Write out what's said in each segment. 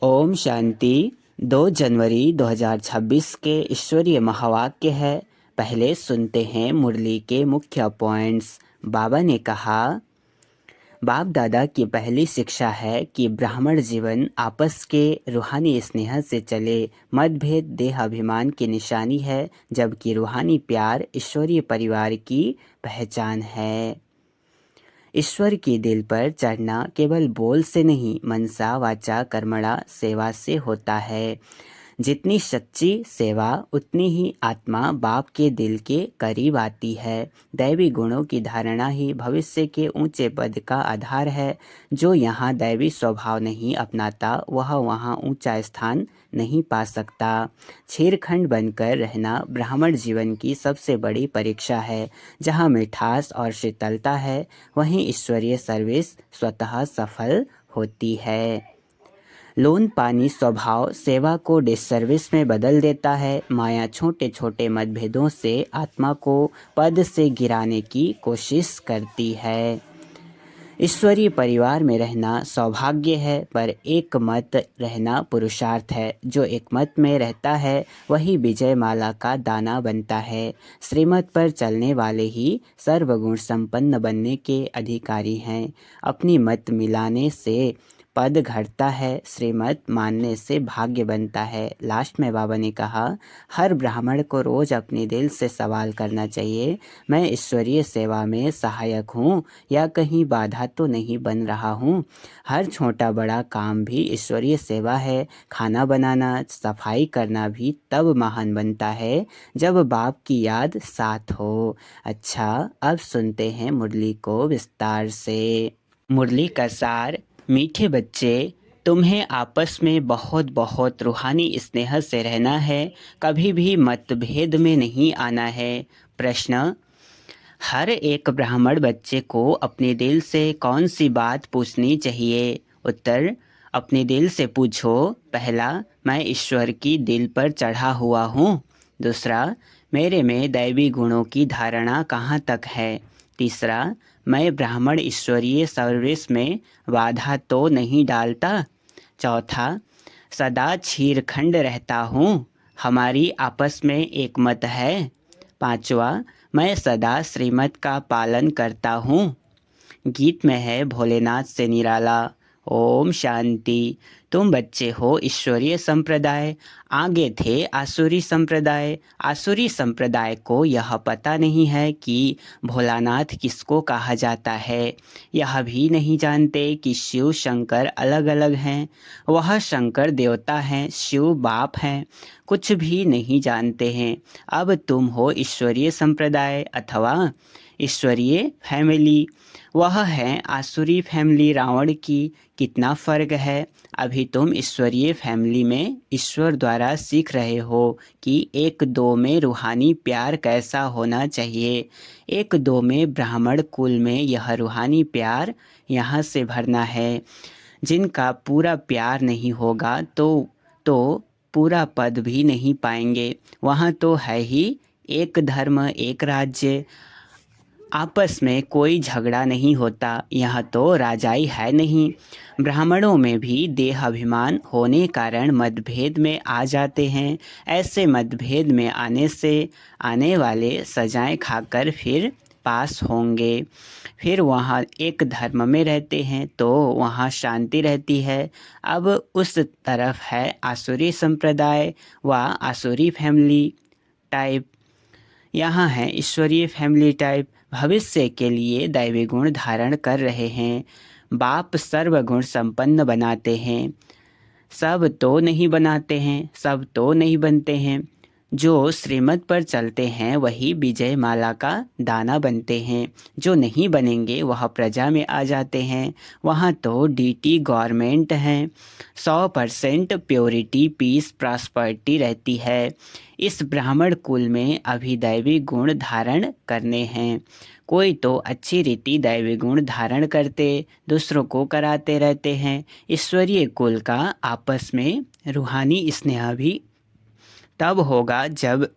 ओम शांति। 2 जनवरी 2026 के ईश्वरीय महावाक्य है। पहले सुनते हैं मुरली के मुख्य पॉइंट्स। बाबा ने कहा, बाप दादा की पहली शिक्षा है कि ब्राह्मण जीवन आपस के रूहानी स्नेह से चले। मतभेद देह अभिमान की निशानी है, जबकि रूहानी प्यार ईश्वरीय परिवार की पहचान है। ईश्वर के दिल पर चढ़ना केवल बोल से नहीं, मनसा वाचा कर्मणा सेवा से होता है। जितनी सच्ची सेवा उतनी ही आत्मा बाप के दिल के करीब आती है। दैवी गुणों की धारणा ही भविष्य के ऊंचे पद का आधार है। जो यहाँ दैवी स्वभाव नहीं अपनाता वह वहाँ ऊंचा स्थान नहीं पा सकता। छेरखंड बनकर रहना ब्राह्मण जीवन की सबसे बड़ी परीक्षा है। जहाँ मिठास और शीतलता है, वहीं ईश्वरीय सर्विस स्वतः सफल होती है। लोन पानी स्वभाव सेवा को डिसर्विस में बदल देता है। माया छोटे छोटे मतभेदों से आत्मा को पद से गिराने की कोशिश करती है। ईश्वरीय परिवार में रहना सौभाग्य है, पर एक मत रहना पुरुषार्थ है। जो एक मत में रहता है वही विजय माला का दाना बनता है। श्रीमत पर चलने वाले ही सर्वगुण संपन्न बनने के अधिकारी हैं। अपनी मत मिलाने से पद घटता है, श्रीमत मानने से भाग्य बनता है। लास्ट में बाबा ने कहा, हर ब्राह्मण को रोज अपने दिल से सवाल करना चाहिए, मैं ईश्वरीय सेवा में सहायक हूँ या कहीं बाधा तो नहीं बन रहा हूँ। हर छोटा बड़ा काम भी ईश्वरीय सेवा है। खाना बनाना, सफाई करना भी तब महान बनता है जब बाप की याद साथ हो। अच्छा, अब सुनते हैं मुरली को विस्तार से। मुरली का सार। मीठे बच्चे, तुम्हें आपस में बहुत बहुत रूहानी स्नेह से रहना है। कभी भी मतभेद में नहीं आना है। प्रश्न, हर एक ब्राह्मण बच्चे को अपने दिल से कौन सी बात पूछनी चाहिए? उत्तर, अपने दिल से पूछो। पहला, मैं ईश्वर की दिल पर चढ़ा हुआ हूँ। दूसरा, मेरे में दैवी गुणों की धारणा कहाँ तक है। तीसरा, मैं ब्राह्मण ईश्वरीय सर्विस में बाधा तो नहीं डालता। चौथा, सदा छीरखंड रहता हूँ, हमारी आपस में एक मत है। पांचवा, मैं सदा श्रीमत का पालन करता हूँ। गीत में है भोलेनाथ से निराला। ओम शांति। तुम बच्चे हो ईश्वरीय संप्रदाय, आगे थे आसुरी संप्रदाय। आसुरी संप्रदाय को यह पता नहीं है कि भोलानाथ किसको कहा जाता है। यह भी नहीं जानते कि शिव शंकर अलग अलग हैं। वह शंकर देवता हैं, शिव बाप हैं। कुछ भी नहीं जानते हैं। अब तुम हो ईश्वरीय संप्रदाय अथवा ईश्वरीय फैमिली। वह है आसुरी फैमिली रावण की। कितना फ़र्क है। अभी तुम ईश्वरीय फैमिली में ईश्वर द्वारा सीख रहे हो कि एक दो में रूहानी प्यार कैसा होना चाहिए। एक दो में ब्राह्मण कुल में यह रूहानी प्यार यहाँ से भरना है। जिनका पूरा प्यार नहीं होगा तो पूरा पद भी नहीं पाएंगे। वहाँ तो है ही एक धर्म एक राज्य, आपस में कोई झगड़ा नहीं होता। यहाँ तो राजाई है नहीं। ब्राह्मणों में भी देह अभिमान होने कारण मतभेद में आ जाते हैं। ऐसे मतभेद में आने से आने वाले सजाएं खाकर फिर पास होंगे। फिर वहाँ एक धर्म में रहते हैं तो वहाँ शांति रहती है। अब उस तरफ है आसुरी संप्रदाय व आसुरी फैमिली टाइप। यहाँ है ईश्वरीय फैमिली टाइप। भविष्य के लिए दैवी गुण धारण कर रहे हैं। बाप सर्वगुण संपन्न बनाते हैं। सब तो नहीं बनाते हैं, सब तो नहीं बनते हैं। जो श्रीमत पर चलते हैं वही विजय माला का दाना बनते हैं। जो नहीं बनेंगे वह प्रजा में आ जाते हैं। वहाँ तो डीटी गवर्नमेंट हैं। 100% प्योरिटी पीस प्रॉस्पर्टी रहती है। इस ब्राह्मण कुल में अभी दैवी गुण धारण करने हैं। कोई तो अच्छी रीति दैवी गुण धारण करते दूसरों को कराते रहते हैं। ईश्वरीय कुल का आपस में रूहानी स्नेह भी तब होगा जब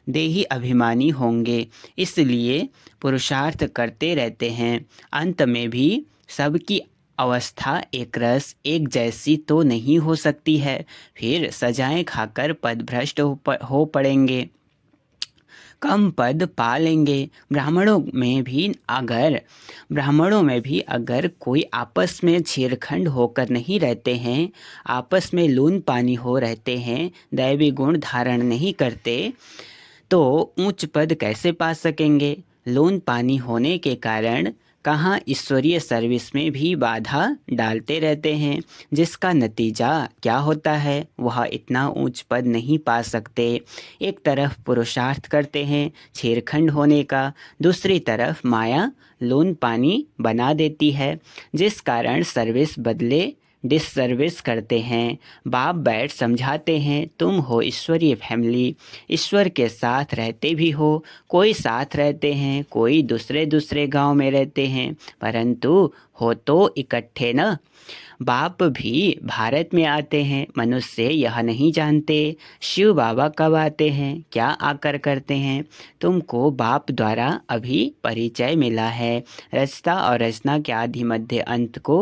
देही अभिमानी होंगे। इसलिए पुरुषार्थ करते रहते हैं। अंत में भी सबकी अवस्था एक रस एक जैसी तो नहीं हो सकती है, फिर सजाएं खाकर पदभ्रष्ट हो पड़ेंगे, कम पद पा लेंगे। ब्राह्मणों में भी अगर कोई आपस में छेड़खंड होकर नहीं रहते हैं, आपस में लून पानी हो रहते हैं, दैवी गुण धारण नहीं करते, तो ऊंच पद कैसे पा सकेंगे? लोन पानी होने के कारण कहाँ ईश्वरीय सर्विस में भी बाधा डालते रहते हैं, जिसका नतीजा क्या होता है? वह इतना ऊंच पद नहीं पा सकते। एक तरफ पुरुषार्थ करते हैं छेड़खंड होने का, दूसरी तरफ माया लोन पानी बना देती है, जिस कारण सर्विस बदले डिससर्विस करते हैं। बाप बैठ समझाते हैं, तुम हो ईश्वरीय फैमिली, ईश्वर के साथ रहते भी हो, कोई साथ रहते हैं, कोई दूसरे दूसरे गांव में रहते हैं, परंतु हो तो इकट्ठे न। बाप भी भारत में आते हैं, मनुष्य यह नहीं जानते शिव बाबा कब आते हैं, क्या आकर करते हैं। तुमको बाप द्वारा अभी परिचय मिला है, रचता और रचना के आदि मध्य अंत को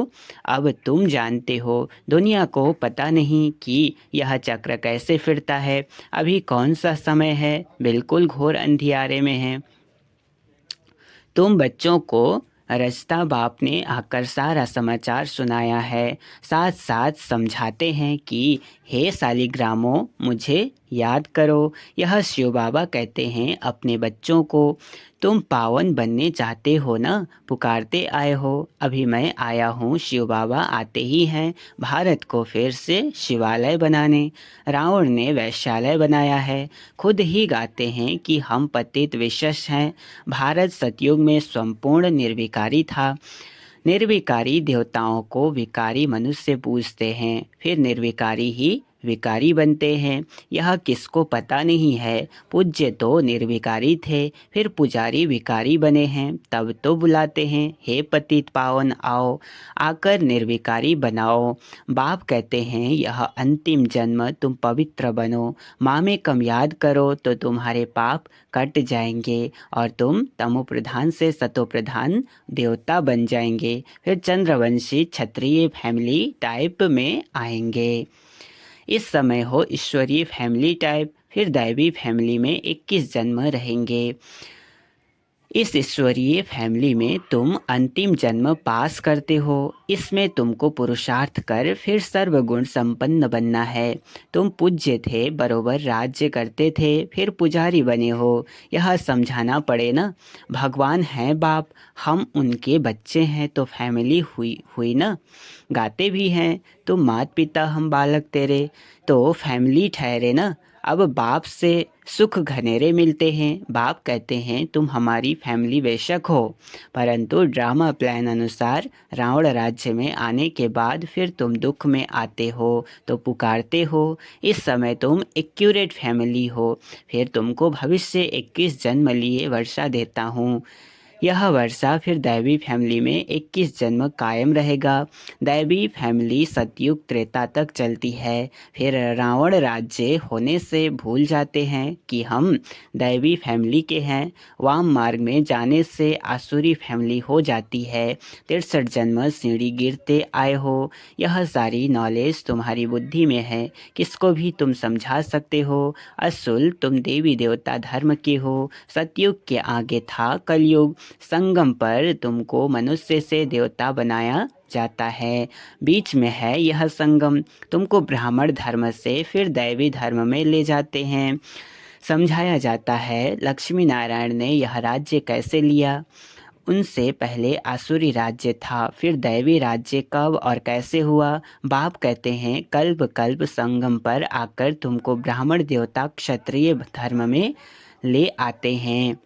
अब तुम जानते हो। दुनिया को पता नहीं कि यह चक्र कैसे फिरता है, अभी कौन सा समय है, बिल्कुल घोर अंधियारे में है। तुम बच्चों को रचता बाप ने आकर सारा समाचार सुनाया है, साथ साथ समझाते हैं कि हे सालिग्रामों, मुझे याद करो। यह शिव बाबा कहते हैं अपने बच्चों को, तुम पावन बनने चाहते हो ना, पुकारते आए हो। अभी मैं आया हूँ, शिव बाबा आते ही हैं भारत को फिर से शिवालय बनाने। रावण ने वैश्यालय बनाया है, खुद ही गाते हैं कि हम पतित विशेष हैं। भारत सतयुग में संपूर्ण निर्विकारी था। निर्विकारी देवताओं को विकारी मनुष्य पूजते हैं, फिर निर्विकारी ही विकारी बनते हैं। यह किसको पता नहीं है। पूज्य तो निर्विकारी थे, फिर पुजारी विकारी बने हैं, तब तो बुलाते हैं, हे पतित पावन आओ, आकर निर्विकारी बनाओ। बाप कहते हैं यह अंतिम जन्म तुम पवित्र बनो, माँ में कम याद करो तो तुम्हारे पाप कट जाएंगे और तुम तमोप्रधान से सतोप्रधान देवता बन जाएंगे, फिर चंद्रवंशी क्षत्रिय फैमिली टाइप में आएंगे। इस समय हो ईश्वरीय फैमिली टाइप, फिर दैवी फैमिली में 21 जन्म रहेंगे। इस ईश्वरीय फैमिली में तुम अंतिम जन्म पास करते हो। इसमें तुमको पुरुषार्थ कर फिर सर्वगुण संपन्न बनना है। तुम पूज्य थे, बरोबर राज्य करते थे, फिर पुजारी बने हो। यह समझाना पड़े ना, भगवान हैं बाप, हम उनके बच्चे हैं, तो फैमिली हुई ना। गाते भी हैं, तुम मात पिता हम बालक तेरे, तो फैमिली ठहरे ना। अब बाप से सुख घनेरे मिलते हैं। बाप कहते हैं तुम हमारी फैमिली बेशक हो, परंतु ड्रामा प्लान अनुसार रावण राज्य में आने के बाद फिर तुम दुख में आते हो तो पुकारते हो। इस समय तुम एक्यूरेट फैमिली हो, फिर तुमको भविष्य 21 जन्म लिए वर्षा देता हूँ। यह वर्षा फिर दैवी फैमिली में 21 जन्म कायम रहेगा। दैवी फैमिली सतयुग त्रेता तक चलती है, फिर रावण राज्य होने से भूल जाते हैं कि हम दैवी फैमिली के हैं। वाम मार्ग में जाने से आसुरी फैमिली हो जाती है। 63 जन्म सीढ़ी गिरते आए हो। यह सारी नॉलेज तुम्हारी बुद्धि में है, किसको भी तुम समझा सकते हो। असुल तुम देवी देवता धर्म के हो। सतयुग के आगे था कलयुग, संगम पर तुमको मनुष्य से देवता बनाया जाता है। बीच में है यह संगम, तुमको ब्राह्मण धर्म से फिर दैवी धर्म में ले जाते हैं। समझाया जाता है लक्ष्मी नारायण ने यह राज्य कैसे लिया। उनसे पहले आसुरी राज्य था, फिर दैवी राज्य कब और कैसे हुआ। बाप कहते हैं कल्प कल्प संगम पर आकर तुमको ब्राह्मण देवता क्षत्रिय धर्म में ले आते हैं।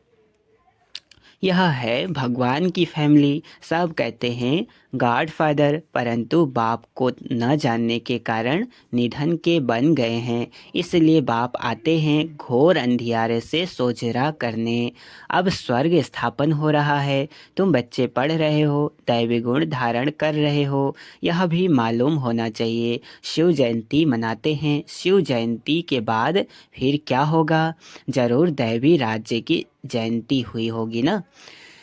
यह है भगवान की फैमिली। सब कहते हैं गॉड फादर, परंतु बाप को न जानने के कारण निधन के बन गए हैं। इसलिए बाप आते हैं घोर अंधियारे से सोजरा करने। अब स्वर्ग स्थापन हो रहा है, तुम बच्चे पढ़ रहे हो, दैवी गुण धारण कर रहे हो, यह भी मालूम होना चाहिए। शिव जयंती मनाते हैं, शिव जयंती के बाद फिर क्या होगा? जरूर दैवी राज्य की जयंती हुई होगी ना।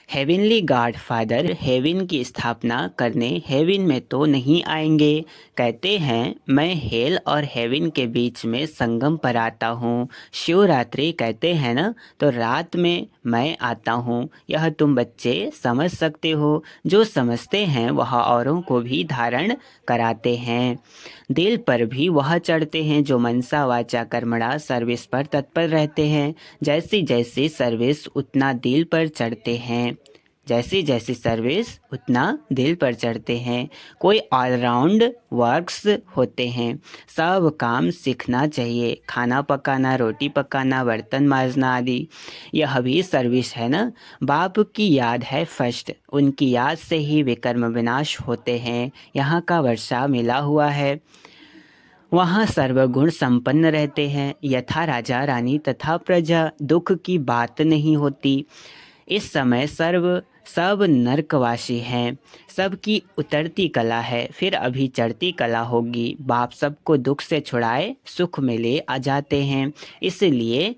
हेविनली गॉड फादर हेवन की स्थापना करने हेवन में तो नहीं आएंगे। कहते हैं मैं हेल और हेवन के बीच में संगम पर आता हूँ। शिवरात्रि कहते हैं ना, तो रात में मैं आता हूँ। यह तुम बच्चे समझ सकते हो। जो समझते हैं वह औरों को भी धारण कराते हैं। दिल पर भी वह चढ़ते हैं जो मनसा वाचा कर्मणा सर्विस पर तत्पर रहते हैं। जैसी जैसी सर्विस उतना दिल पर चढ़ते हैं। जैसी जैसी सर्विस उतना दिल पर चढ़ते हैं। कोई ऑलराउंड वर्क्स होते हैं। सब काम सीखना चाहिए। खाना पकाना, रोटी पकाना, बर्तन मांजना आदि, यह भी सर्विस है ना। बाप की याद है फर्स्ट। उनकी याद से ही विकर्म विनाश होते हैं। यहाँ का वर्षा मिला हुआ है। वहाँ सर्वगुण संपन्न रहते हैं। यथा राजा रानी तथा प्रजा। दुख की बात नहीं होती। इस समय सब नरकवासी हैं। सबकी उतरती कला है, फिर अभी चढ़ती कला होगी। बाप सबको दुख से छुड़ाए सुख में ले आ जाते हैं। इसलिए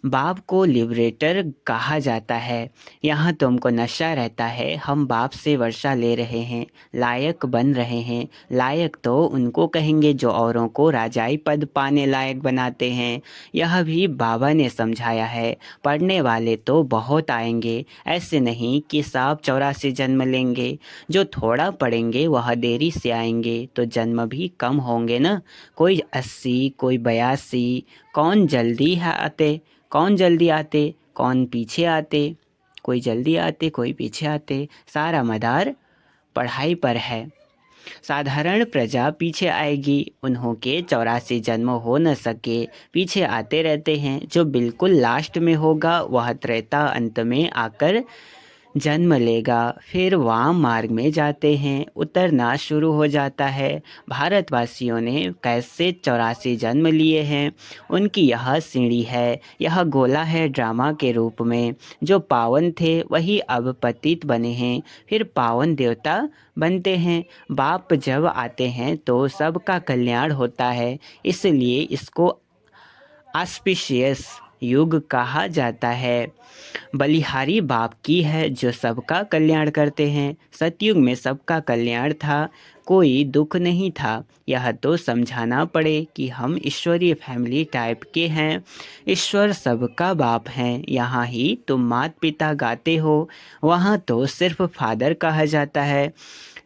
बाप को लिबरेटर कहा जाता है। यहाँ तुमको नशा रहता है। हम बाप से वर्षा ले रहे हैं, लायक बन रहे हैं। लायक तो उनको कहेंगे जो औरों को राजाई पद पाने लायक बनाते हैं। यह भी बाबा ने समझाया है। पढ़ने वाले तो बहुत आएंगे, ऐसे नहीं कि सब 84 जन्म लेंगे। जो थोड़ा पढ़ेंगे वह देरी से आएंगे तो जन्म भी कम होंगे ना। कोई 80, कोई 82। कौन जल्दी है आते, कौन जल्दी आते, कौन पीछे आते। कोई जल्दी आते, कोई पीछे आते। सारा मदार पढ़ाई पर है। साधारण प्रजा पीछे आएगी। उन्हों के 84 जन्म हो न सके, पीछे आते रहते हैं। जो बिल्कुल लास्ट में होगा वह त्रेता अंत में आकर जन्म लेगा। फिर वाम मार्ग में जाते हैं, उतरना शुरू हो जाता है। भारतवासियों ने कैसे 84 जन्म लिए हैं, उनकी यह सीढ़ी है। यह गोला है ड्रामा के रूप में। जो पावन थे वही अब पतित बने हैं, फिर पावन देवता बनते हैं। बाप जब आते हैं तो सबका कल्याण होता है। इसलिए इसको ऑस्पिशियस युग कहा जाता है। बलिहारी बाप की है जो सबका कल्याण करते हैं। सतयुग में सबका कल्याण था, कोई दुख नहीं था। यह तो समझाना पड़े कि हम ईश्वरीय फैमिली टाइप के हैं। ईश्वर सबका बाप हैं। यहाँ ही तुम माता पिता गाते हो, वहाँ तो सिर्फ फादर कहा जाता है।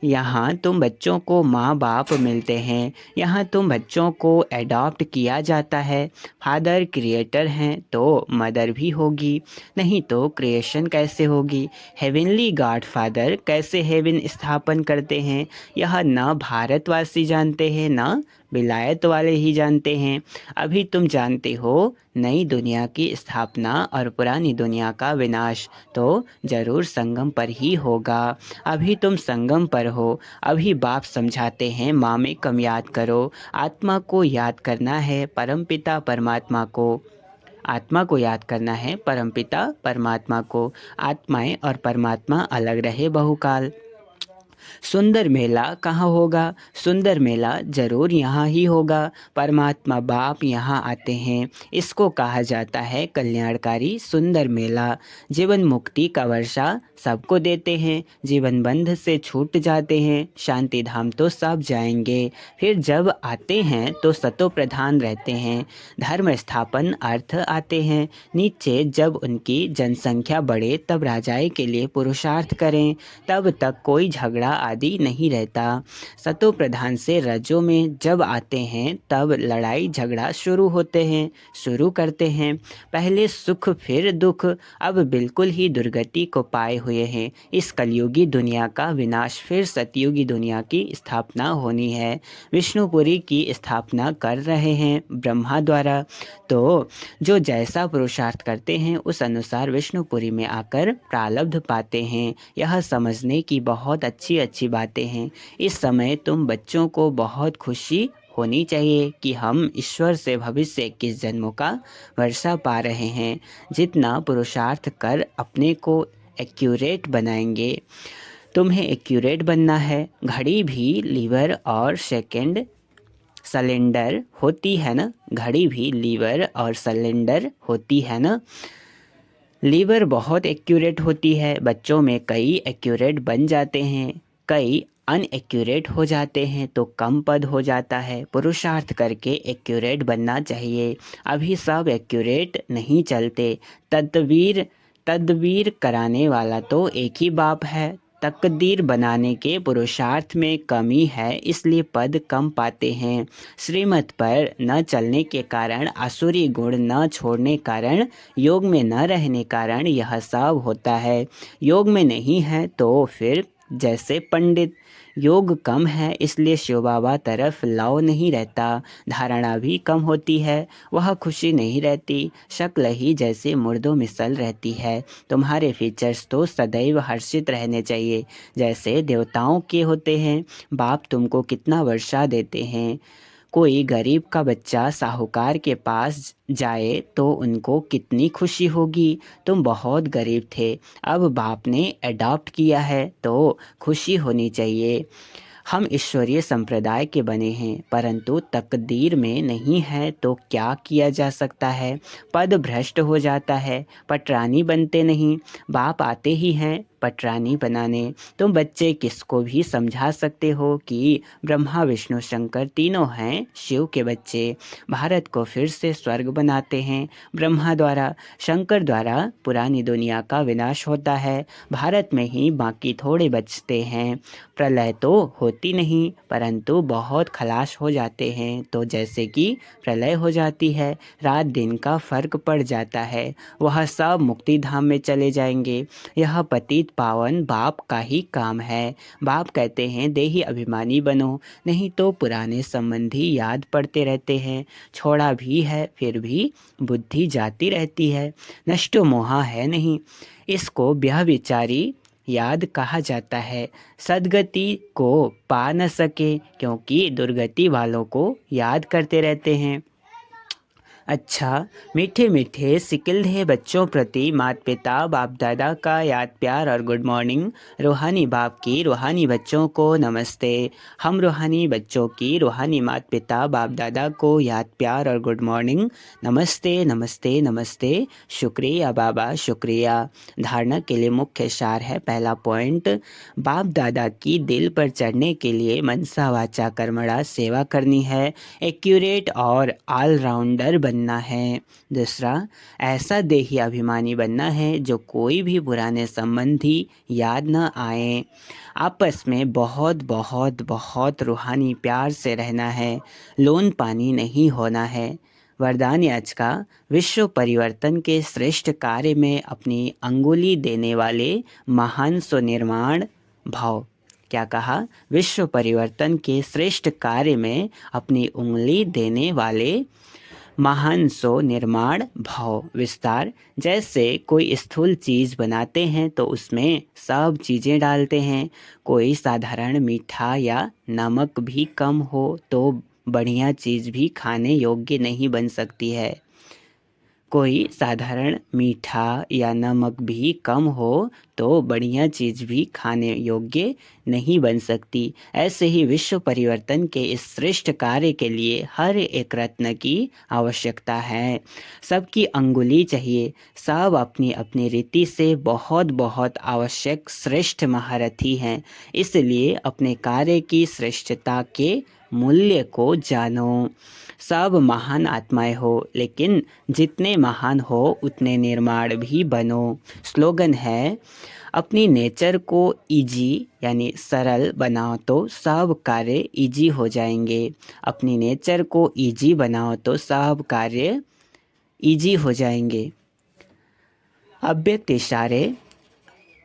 यहाँ तुम बच्चों को माँ बाप मिलते हैं। यहाँ तुम बच्चों को एडॉप्ट किया जाता है। फादर क्रिएटर हैं तो मदर भी होगी, नहीं तो क्रिएशन कैसे होगी। हेवनली गॉड फादर कैसे हेवन स्थापन करते हैं यह न भारतवासी जानते हैं न विलायत वाले ही जानते हैं। अभी तुम जानते हो नई दुनिया की स्थापना और पुरानी दुनिया का विनाश तो ज़रूर संगम पर ही होगा। अभी तुम संगम पर हो। अभी बाप समझाते हैं माँ में कम याद करो। आत्मा को याद करना है परमपिता परमात्मा को। आत्मा को याद करना है परमपिता परमात्मा को। आत्माएं और परमात्मा अलग रहे बहुकाल। सुंदर मेला कहाँ होगा? सुंदर मेला ज़रूर यहाँ ही होगा। परमात्मा बाप यहाँ आते हैं। इसको कहा जाता है कल्याणकारी सुंदर मेला। जीवन मुक्ति का वर्षा सबको देते हैं। जीवन बंध से छूट जाते हैं। शांति धाम तो सब जाएंगे। फिर जब आते हैं तो सतो प्रधान रहते हैं। धर्म स्थापन अर्थ आते हैं। नीचे जब उनकी जनसंख्या बढ़े तब राजाई के लिए पुरुषार्थ करें। तब तक कोई झगड़ा आदि नहीं रहता। सतो प्रधान से रजो में जब आते हैं तब लड़ाई झगड़ा शुरू करते हैं। पहले सुख फिर दुख, अब बिल्कुल ही दुर्गति को पाए हुए हैं। इस कलयुगी दुनिया का विनाश, फिर सतयुगी दुनिया की स्थापना होनी है। विष्णुपुरी की स्थापना कर रहे हैं ब्रह्मा द्वारा। तो जो जैसा पुरुषार्थ करते हैं उस अनुसार विष्णुपुरी में आकर प्रारब्ध पाते हैं। यह समझने की बहुत अच्छी अच्छी बातें हैं। इस समय तुम बच्चों को बहुत खुशी होनी चाहिए कि हम ईश्वर से भविष्य 21 जन्मों का वर्षा पा रहे हैं। जितना पुरुषार्थ कर अपने को एक्यूरेट बनाएंगे। तुम्हें एक्यूरेट बनना है। घड़ी भी लीवर और सेकंड सिलेंडर होती है ना। घड़ी भी लीवर और सिलेंडर होती है ना। लीवर बहुत एक्यूरेट होती है, बच्चों में कई एक्यूरेट बन जाते हैं, कई अनएक्यूरेट हो जाते हैं तो कम पद हो जाता है। पुरुषार्थ करके एक्यूरेट बनना चाहिए। अभी सब एक्यूरेट नहीं चलते। तदवीर तदवीर कराने वाला तो एक ही बाप है। तकदीर बनाने के पुरुषार्थ में कमी है, इसलिए पद कम पाते हैं। श्रीमत पर न चलने के कारण, आसुरी गुण न छोड़ने कारण, योग में न रहने कारण यह सब होता है। योग में नहीं है तो फिर जैसे पंडित, योग कम है इसलिए शिव बाबा तरफ लाव नहीं रहता। धारणा भी कम होती है, वह खुशी नहीं रहती। शक्ल ही जैसे मुर्दों मिसल रहती है। तुम्हारे फीचर्स तो सदैव हर्षित रहने चाहिए, जैसे देवताओं के होते हैं। बाप तुमको कितना वर्षा देते हैं। कोई गरीब का बच्चा साहूकार के पास जाए तो उनको कितनी खुशी होगी। तुम बहुत गरीब थे, अब बाप ने अडॉप्ट किया है तो खुशी होनी चाहिए। हम ईश्वरीय संप्रदाय के बने हैं, परंतु तकदीर में नहीं है तो क्या किया जा सकता है। पद भ्रष्ट हो जाता है, पटरानी बनते नहीं। बाप आते ही हैं पटरानी बनाने। तुम बच्चे किसको भी समझा सकते हो कि ब्रह्मा विष्णु शंकर तीनों हैं शिव के बच्चे। भारत को फिर से स्वर्ग बनाते हैं ब्रह्मा द्वारा, शंकर द्वारा पुरानी दुनिया का विनाश होता है। भारत में ही बाकी थोड़े बचते हैं। प्रलय तो होती नहीं, परंतु बहुत खलास हो जाते हैं। तो जैसे कि प्रलय हो जाती है, रात दिन का फर्क पड़ जाता है, वह सब मुक्ति धाम में चले जाएंगे। यह पतित पावन बाप का ही काम है। बाप कहते हैं देही अभिमानी बनो, नहीं तो पुराने संबंधी याद पड़ते रहते हैं। छोड़ा भी है फिर भी बुद्धि जाती रहती है। नष्टो मोहा है नहीं, इसको व्यभिचारी याद कहा जाता है। सद्गति को पा न सके क्योंकि दुर्गति वालों को याद करते रहते हैं। अच्छा, मीठे मीठे सिकिल्धे बच्चों प्रति माता पिता बाप दादा का याद प्यार और गुड मॉर्निंग। रूहानी बाप की रूहानी बच्चों को नमस्ते। हम रूहानी बच्चों की रूहानी माता पिता बाप दादा को याद प्यार और गुड मॉर्निंग। नमस्ते नमस्ते नमस्ते। शुक्रिया बाबा शुक्रिया। धारणा के लिए मुख्य सार है। पहला पॉइंट, बाप दादा की दिल पर चढ़ने के लिए मनसा वाचा कर्मणा सेवा करनी है। एक्यूरेट और ऑलराउंडर बनना है। दूसरा, ऐसा देही अभिमानी बनना है जो कोई भी पुराने संबंधी याद न आए। आपस में बहुत बहुत बहुत रूहानी प्यार से रहना है। लोन पानी नहीं होना है। वरदान आज का, विश्व परिवर्तन के श्रेष्ठ कार्य में अपनी अंगुली देने वाले महान स्वनिर्माण भाव। क्या कहा? विश्व परिवर्तन के श्रेष्ठ कार्य में अपनी उंगली देने वाले महान सो निर्माण भाव। विस्तार, जैसे कोई स्थूल चीज़ बनाते हैं तो उसमें सब चीज़ें डालते हैं। कोई साधारण मीठा या नमक भी कम हो तो बढ़िया चीज़ भी खाने योग्य नहीं बन सकती है। कोई साधारण मीठा या नमक भी कम हो तो बढ़िया चीज़ भी खाने योग्य नहीं बन सकती। ऐसे ही विश्व परिवर्तन के इस श्रेष्ठ कार्य के लिए हर एक रत्न की आवश्यकता है। सबकी अंगुली चाहिए। सब अपनी अपनी रीति से बहुत बहुत आवश्यक श्रेष्ठ महारथी हैं। इसलिए अपने कार्य की श्रेष्ठता के मूल्य को जानो। सब महान आत्माएं हो, लेकिन जितने महान हो उतने निर्माण भी बनो। स्लोगन है, अपनी नेचर को इजी यानी सरल बनाओ तो सब कार्य इजी हो जाएंगे। अपनी नेचर को इजी बनाओ तो सब कार्य इजी हो जाएंगे। अव्यक्त इशारे,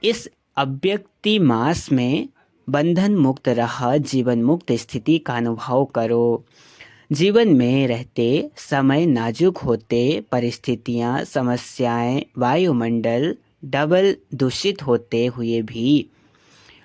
इस अव्यक्ति मास में बंधन मुक्त रह जीवन मुक्त स्थिति का अनुभव करो। जीवन में रहते समय नाजुक होते परिस्थितियां, समस्याएं, वायुमंडल डबल दूषित होते हुए भी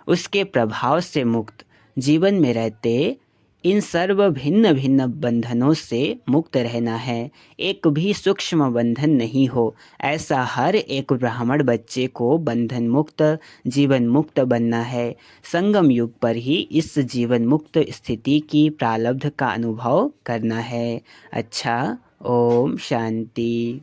उसके प्रभाव से मुक्त, जीवन में रहते इन सर्व भिन्न भिन्न बंधनों से मुक्त रहना है। एक भी सूक्ष्म बंधन नहीं हो, ऐसा हर एक ब्राह्मण बच्चे को बंधन मुक्त जीवन मुक्त बनना है। संगम युग पर ही इस जीवन मुक्त स्थिति की प्रारब्ध का अनुभव करना है। अच्छा, ओम शांति।